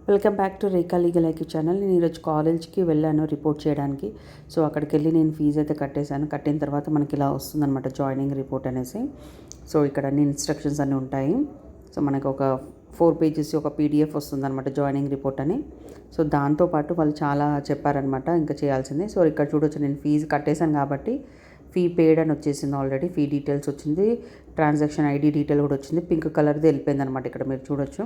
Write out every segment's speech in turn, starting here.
Welcome back to Rekha legal IQ channel. నేను ఈరోజు కాలేజ్కి వెళ్ళాను రిపోర్ట్ చేయడానికి. సో అక్కడికి వెళ్ళి నేను ఫీజు అయితే కట్టేశాను. కట్టిన తర్వాత మనకి ఇలా వస్తుందన్నమాట జాయినింగ్ రిపోర్ట్ అనేసి. సో ఇక్కడ అన్ని ఇన్స్ట్రక్షన్స్ అన్నీ ఉంటాయి. సో మనకు ఒక 4 పేజెస్ ఒక పీడిఎఫ్ వస్తుందన్నమాట జాయినింగ్ రిపోర్ట్ అని. సో దాంతోపాటు వాళ్ళు చాలా చెప్పారనమాట ఇంకా చేయాల్సింది. సో ఇక్కడ చూడొచ్చు, నేను ఫీజు కట్టేశాను కాబట్టి ఫీ పేడ్ అని వచ్చేసింది. ఆల్రెడీ ఫీ డీటెయిల్స్ వచ్చింది, ట్రాన్సాక్షన్ ఐడి డీటెయిల్ కూడా వచ్చింది. పింక్ కలర్ది వెళ్ళిపోయింది అనమాట. ఇక్కడ మీరు చూడొచ్చు.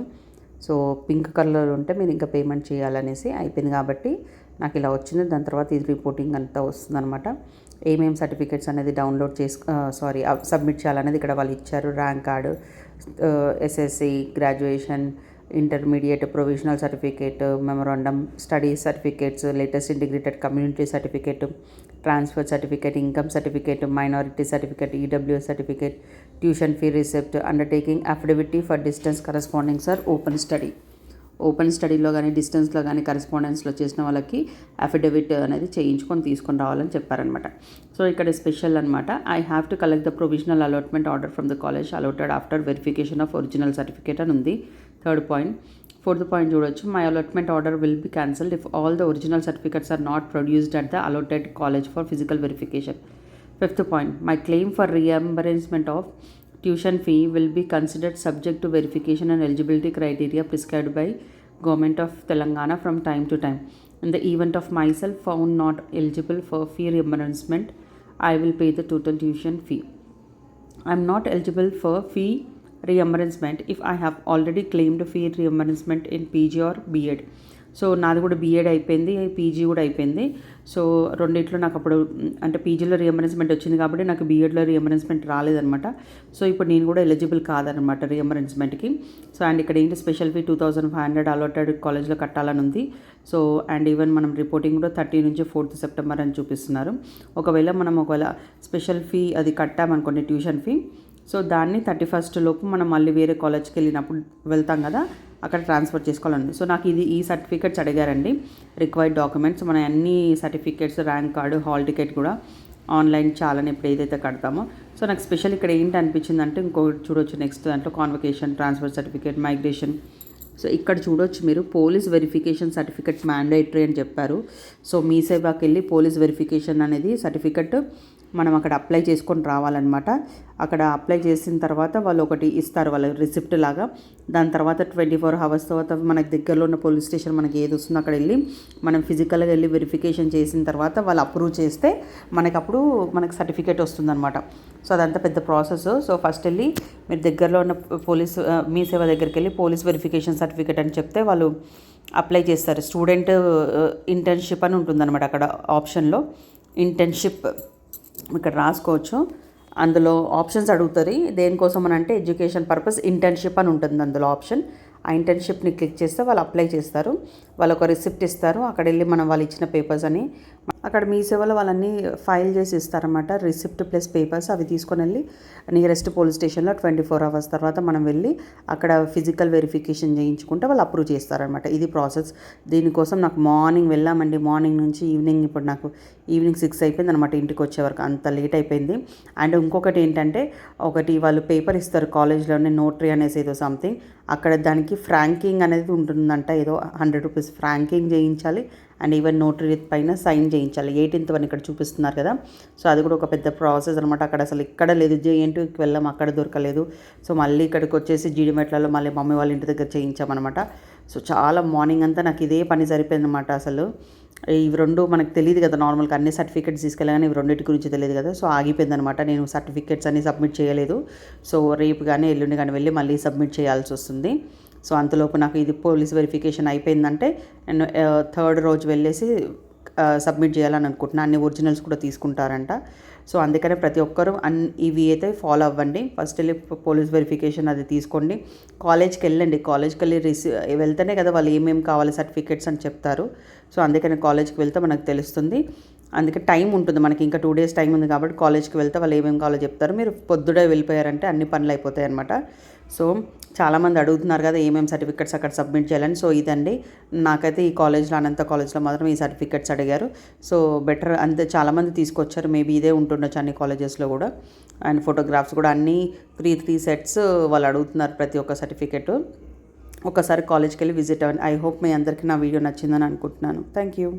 సో పింక్ కలర్ ఉంటే మీరు ఇంకా పేమెంట్ చేయాలనేసి అయిపోయింది కాబట్టి నాకు ఇలా వచ్చింది. దాని తర్వాత ఇది రిపోర్టింగ్ అంతా వస్తుందన్నమాట. ఏమేమి సర్టిఫికేట్స్ అనేది డౌన్లోడ్ సబ్మిట్ చేయాలనేది ఇక్కడ వాళ్ళు ఇచ్చారు. Rank card, SSC, graduation, intermediate, provisional certificate, memorandum, study certificates, latest integrated community certificate, transfer certificate, income certificate, minority certificate, EWS certificate, tuition fee receipt, undertaking affidavit for distance corresponding sir open స్టడీలో కానీ డిస్టెన్స్లో కానీ కరస్పాండెన్స్లో చేసిన వాళ్ళకి affidavit అనేది చేయించుకొని తీసుకొని రావాలని చెప్పారనమాట. సో ఇక్కడ స్పెషల్ అనమాట. I have to collect the provisional allotment order from the college allotted after verification of original certificate అని ఉంది. 3rd point. 4th పాయింట్ చూడొచ్చు. My allotment order will be cancelled if all the original certificates are not produced at the allotted college for physical verification. 5th point. My claim for reimbursement of tuition fee will be considered subject to verification and eligibility criteria prescribed by Government of Telangana from time to time. In the event of myself found not eligible for fee reimbursement, I will pay the total tuition fee. I am not eligible for fee reimbursement if I have already claimed fee reimbursement in PG or B.Ed. So నాది కూడా BEd అయిపోయింది, PG కూడా అయిపోయింది. So రెండిట్లో నాకు అప్పుడు అంటే పీజీలో రీఎంబర్స్మెంట్ వచ్చింది కాబట్టి నాకు బీఎడ్లో రీఎంబర్స్మెంట్ రాలేదనమాట. సో ఇప్పుడు నేను కూడా ఎలిజిబుల్ కాదనమాట రీఎంబర్స్మెంట్కి. సో అండ్ ఇక్కడ ఏంటి స్పెషల్ ఫీ 2500 అలాటెడ్ కాలేజ్లో కట్టాలని ఉంది. సో అండ్ ఈవెన్ మనం రిపోర్టింగ్ కూడా 30 నుంచి 4th సెప్టెంబర్ అని చూపిస్తున్నారు. ఒకవేళ స్పెషల్ ఫీ అది కట్టామనుకోండి ట్యూషన్ ఫీ, సో దాన్ని 31st లోపు మనం మళ్ళీ వేరే కాలేజ్కి వెళ్ళినప్పుడు వెళ్తాం కదా, అక్కడ ట్రాన్స్ఫర్ చేసుకోవాలండి. సో నాకు ఈ సర్టిఫికేట్స్ అడిగారండి, రిక్వైర్డ్ డాక్యుమెంట్స్. మన అన్ని certificates, rank card, hall ticket కూడా ఆన్లైన్ చాలని ఇప్పుడు ఏదైతే కడతామో. సో నాకు స్పెషల్ ఇక్కడ ఏంటి అనిపించిందంటే ఇంకొకటి చూడొచ్చు. నెక్స్ట్ దాంట్లో convocation, transfer certificate, migration. So ఇక్కడ చూడొచ్చు మీరు పోలీస్ వెరిఫికేషన్ సర్టిఫికేట్ మ్యాండేటరీ అని చెప్పారు. సో మీ సేవాకి వెళ్ళి పోలీస్ వెరిఫికేషన్ అనేది సర్టిఫికేట్ మనం అక్కడ అప్లై చేసుకొని రావాలన్నమాట. అక్కడ అప్లై చేసిన తర్వాత వాళ్ళు ఒకటి ఇస్తారు, వాళ్ళ రిసిప్ట్ లాగా. దాని తర్వాత 24 hours తర్వాత మనకి దగ్గరలో ఉన్న పోలీస్ స్టేషన్ మనకి ఏది వస్తుందో అక్కడ వెళ్ళి మనం ఫిజికల్గా వెళ్ళి వెరిఫికేషన్ చేసిన తర్వాత వాళ్ళు అప్రూవ్ చేస్తే మనకు సర్టిఫికేట్ వస్తుందన్నమాట. సో అదంతా పెద్ద ప్రాసెస్. సో ఫస్ట్ వెళ్ళి మీరు దగ్గరలో ఉన్న మీ సేవ దగ్గరికి వెళ్ళి పోలీస్ వెరిఫికేషన్ సర్టిఫికేట్ అని చెప్తే వాళ్ళు అప్లై చేస్తారు. స్టూడెంట్ ఇంటర్న్షిప్ అని ఉంటుందన్నమాట అక్కడ ఆప్షన్లో. ఇంటర్న్షిప్ ఇక్కడ రాసుకోవచ్చు. అందులో ఆప్షన్స్ అడుగుతారు దేనికోసం అని అంటే ఎడ్యుకేషన్ పర్పస్ ఇంటర్న్షిప్ అని ఉంటుంది అందులో ఆప్షన్. ఆ ఇంటర్న్షిప్ని క్లిక్ చేస్తే వాళ్ళు అప్లై చేస్తారు. వాళ్ళు ఒక రిసిప్ట్ ఇస్తారు. అక్కడ వెళ్ళి మనం వాళ్ళు ఇచ్చిన పేపర్స్ అని అక్కడ మీ సేవలో వాళ్ళన్నీ ఫైల్ చేసి ఇస్తారన్నమాట. రిసిప్ట్ ప్లస్ పేపర్స్ అవి తీసుకొని వెళ్ళి నియరెస్ట్ పోలీస్ స్టేషన్లో 24 hours తర్వాత మనం వెళ్ళి అక్కడ ఫిజికల్ వెరిఫికేషన్ చేయించుకుంటే వాళ్ళు అప్రూవ్ చేస్తారనమాట. ఇది ప్రాసెస్. దీనికోసం నాకు మార్నింగ్ వెళ్ళామండి. మార్నింగ్ నుంచి ఈవినింగ్, ఇప్పుడు నాకు ఈవినింగ్ 6 అయిపోయింది అనమాట ఇంటికి వచ్చే వరకు. అంత లేట్ అయిపోయింది. అండ్ ఇంకొకటి ఏంటంటే వాళ్ళు పేపర్ ఇస్తారు కాలేజ్లోనే, నోటరీ అనేసి ఏదో సంథింగ్. అక్కడ దానికి ఫ్రాంకింగ్ అనేది ఉంటుందంట, ఏదో 100 rupees ఫ్రాంకింగ్ చేయించాలి. అండ్ ఈవెన్ నోటరీ పైన సైన్ చేయించాలి. 18th వన్ ఇక్కడ చూపిస్తున్నారు కదా. సో అది కూడా ఒక పెద్ద ప్రాసెస్ అనమాట. అక్కడ అసలు ఇక్కడ లేదు, JNTUకి వెళ్ళాం, అక్కడ దొరకలేదు. సో మళ్ళీ ఇక్కడికి వచ్చేసి జీడిమెట్లలో మళ్ళీ మమ్మీ వాళ్ళ ఇంటి దగ్గర చేయించామన్నమాట. సో చాలా మార్నింగ్ అంతా నాకు ఇదే పని సరిపోయింది అనమాట. అసలు ఇవి రెండు మనకు తెలియదు కదా, నార్మల్గా అన్ని సర్టిఫికేట్స్ తీసుకెళ్ళగానే ఇవి రెండింటి గురించి తెలియదు కదా. సో ఆగిపోయింది అనమాట. నేను సర్టిఫికేట్స్ అన్ని సబ్మిట్ చేయలేదు. సో రేపు కానీ ఎల్లుండి కానీ వెళ్ళి మళ్ళీ సబ్మిట్ చేయాల్సి వస్తుంది. సో అంతలోపు నాకు ఇది పోలీస్ వెరిఫికేషన్ అయిపోయిందంటే నేను 3rd రోజు వెళ్ళేసి సబ్మిట్ చేయాలని అనుకుంటున్నాను. అన్ని ఒరిజినల్స్ కూడా తీసుకుంటారంట. సో అందుకనే ప్రతి ఒక్కరూ ఇవి అయితే ఫాలో అవ్వండి. ఫస్ట్ వెళ్ళి పోలీస్ వెరిఫికేషన్ అది తీసుకోండి. కాలేజ్కి వెళ్ళండి. కాలేజ్కి వెళ్ళి వెళ్తేనే కదా వాళ్ళు ఏమేమి కావాలి సర్టిఫికేట్స్ అని చెప్తారు. సో అందుకని కాలేజ్కి వెళ్తే మనకు తెలుస్తుంది. అందుకే టైం ఉంటుంది మనకి, ఇంకా 2 days టైం ఉంది కాబట్టి కాలేజ్కి వెళ్తే వాళ్ళు ఏమేమి కావాలో చెప్తారు. మీరు పొద్దుడే వెళ్ళిపోయారంటే అన్ని పనులు అయిపోతాయి అనమాట. సో చాలామంది అడుగుతున్నారు కదా ఏమేమి సర్టిఫికేట్స్ అక్కడ సబ్మిట్ చేయాలని. సో ఇదండి, నాకైతే ఈ కాలేజ్లో అనంత కాలేజ్లో మాత్రం ఈ సర్టిఫికేట్స్ అడిగారు. సో బెటర్ అంతే, చాలామంది తీసుకొచ్చారు. మేబీ ఇదే ఉంటుండొచ్చు అన్ని కాలేజెస్లో కూడా. అండ్ ఫోటోగ్రాఫ్స్ కూడా అన్నీ 3 sets వాళ్ళు అడుగుతున్నారు ప్రతి ఒక్క సర్టిఫికేట్. ఒకసారి కాలేజ్కి వెళ్ళి విజిట్ అవ్వండి. ఐ హోప్ మీ అందరికీ నా వీడియో నచ్చిందని అనుకుంటున్నాను. Thank you.